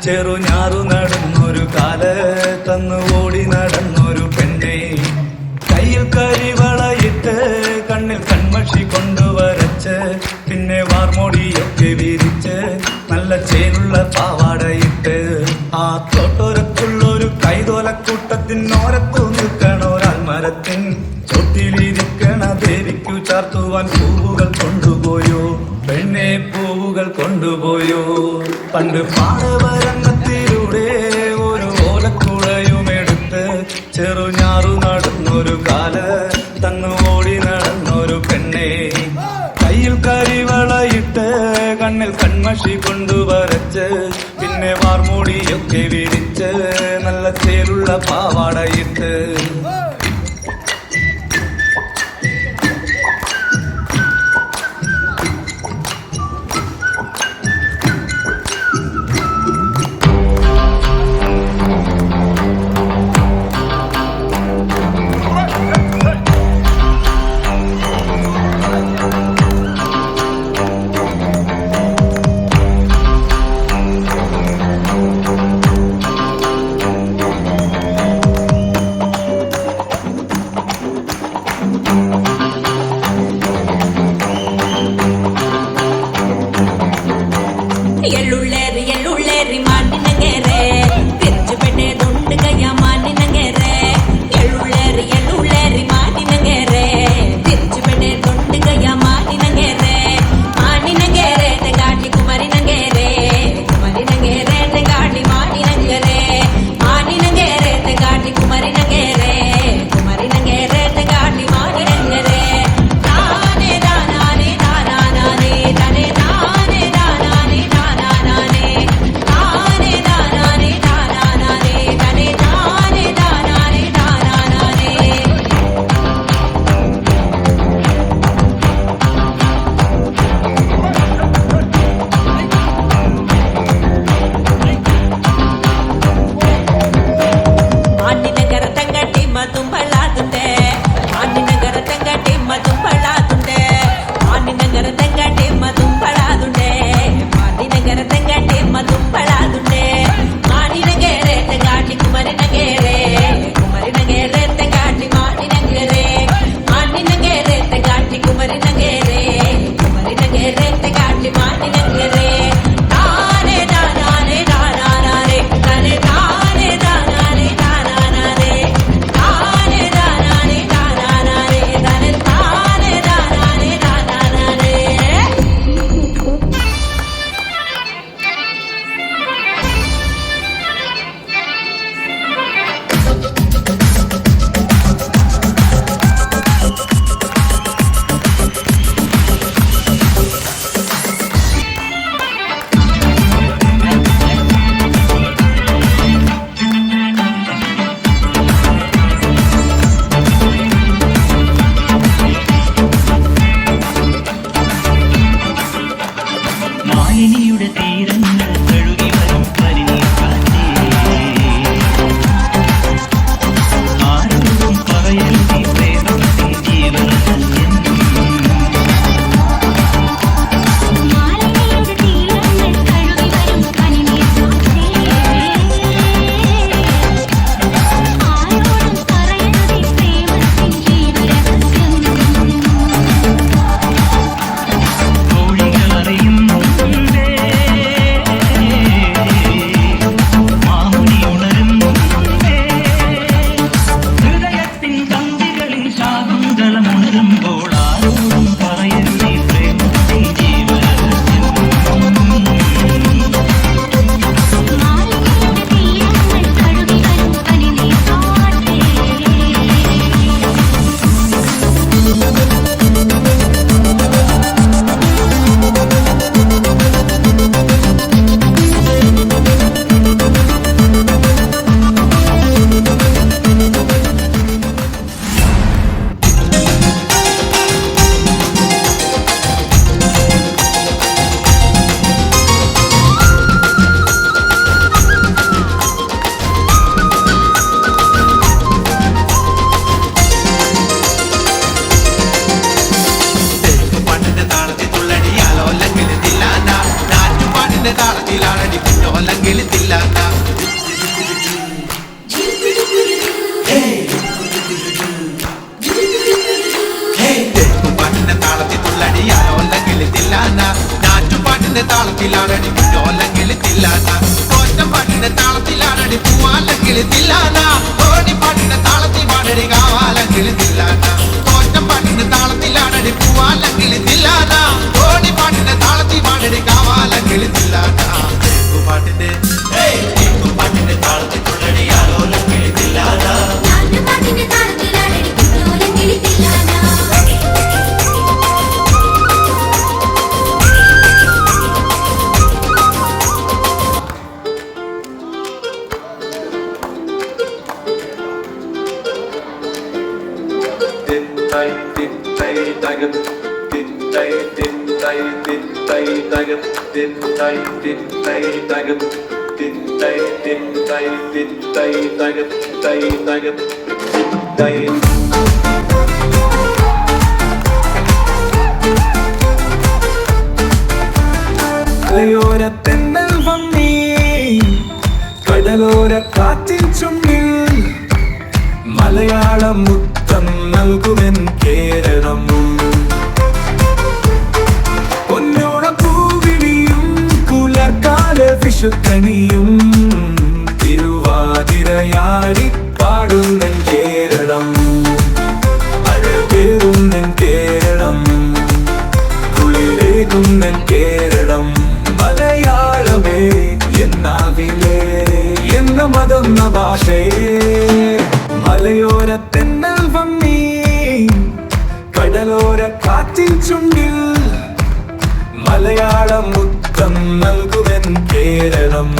ചെറുഞാറു നടന്നൊരു കാല് തന്നു ഓടി നടന്നൊരു പെണ്ണെ കയ്യിൽ കരിവളയിട്ട് കണ്ണിൽ കൺമഷി കൊണ്ടുവരച്ച് പിന്നെ വാർമോടിയൊക്കെ വിരിച്ച് നല്ല ചേലുള്ള പാവാടയിട്ട് ആ തോട്ടോരത്തുള്ളൊരു കൈതോലക്കൂട്ടത്തിനോരത്തു നിൽക്കണൊരാൾ മരത്തിൻ ചൊട്ടിലിരിക്കണ ദേവിക്കു ചാർത്തുവാൻ പൂവുകൾ കൊണ്ടുപോയോ പെണ്ണെ പൂവുകൾ കൊണ്ടുപോയോ പണ്ട് പാടവരങ്ങത്തിലൂടെ ഒരു ഓലക്കുഴയുമെടുത്ത് ചെറുഞാറു നടന്നൊരു കാല് തന്നു ഓടി നടന്നൊരു പെണ്ണെ കയ്യിൽ കരിവളയിട്ട് കണ്ണിൽ കൺമഷി കൊണ്ടുവരച്ച് പിന്നെ വാർമൂടിയൊക്കെ വിരിച്ച് നല്ല ചേലുള്ള പാവാടയിട്ട് പാട്ടിന്റെ താളത്തിലാണടി കുഞ്ഞോല്ലെങ്കിൽ തില്ലാന പാട്ടിന്റെ താളത്തിൽ തുള്ളടിയാലോല്ലെങ്കിൽ തില്ലാന ഞാറ്റുപാട്ടിന്റെ താളത്തിലാണടി കുഞ്ഞോല്ലെങ്കിൽ തില്ലാന കോറ്റം പാട്ടിന്റെ താളത്തിലാണടി പൂവാല്ലെങ്കിൽ തില്ലാന ഓടിപ്പാട്ടിന്റെ താളത്തിൽ പാടടി കാവാലെങ്കിൽ തില്ലാന കോറ്റം പാട്ടിന്റെ താളത്തിലാണടി പൂവാലെങ്കിൽ തില്ലാന ഓടിപ്പാട്ടിന്റെ താളത്തിൽ പാടടി കാവാലെങ്കിൽ തില്ലാന പാട്ടിന്റെ പാട്ടിന്റെ താളത്തിൽ തുള്ളടിയാലോല്ലെങ്കിൽ തില്ലാന മലയോരത്തെന്നൽ വന്നീ കടലോര കാറ്റിൻ ചുണ്ടിൽ മലയാളം മുത്തം നൽകുമെൻ കേരളം പൊന്നോണ പൂവിളിയും പുലർക്കാല വിഷുക്കണിയും തിരുവാതിരയാടി പാടുന്നൻ കേരളം അഴകേറുന്നൻ കേരളം കുളിരേകുന്നൻ കേരളം മലയാളമേ എന്നാവിലേ എന്ന മതൊന്ന ഭാഷയേ മലയോരത്തെന്നൽ വന്നീ കടലോര കാറ്റിൻ ചുണ്ടിൽ മലയാളം മുത്തം നൽകുമെൻ കേരളം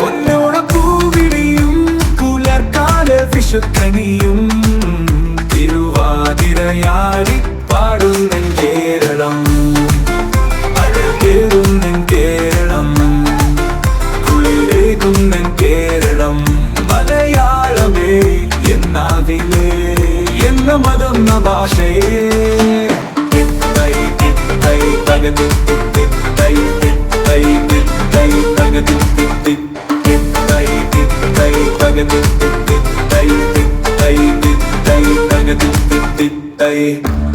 പൊന്നോണ പൂവിളിയും പുലർക്കാല വിഷുക്കണിയും തിരുവാതിരയാടി പാടുന്നൻ കേരളം അഴകേറുന്നൻ കേരളം കുളിരേകുന്നൻ കേരളം മലയാളമേ എന്നാവിലേ എന്ന മതൊന്ന ഭാഷയേ Hey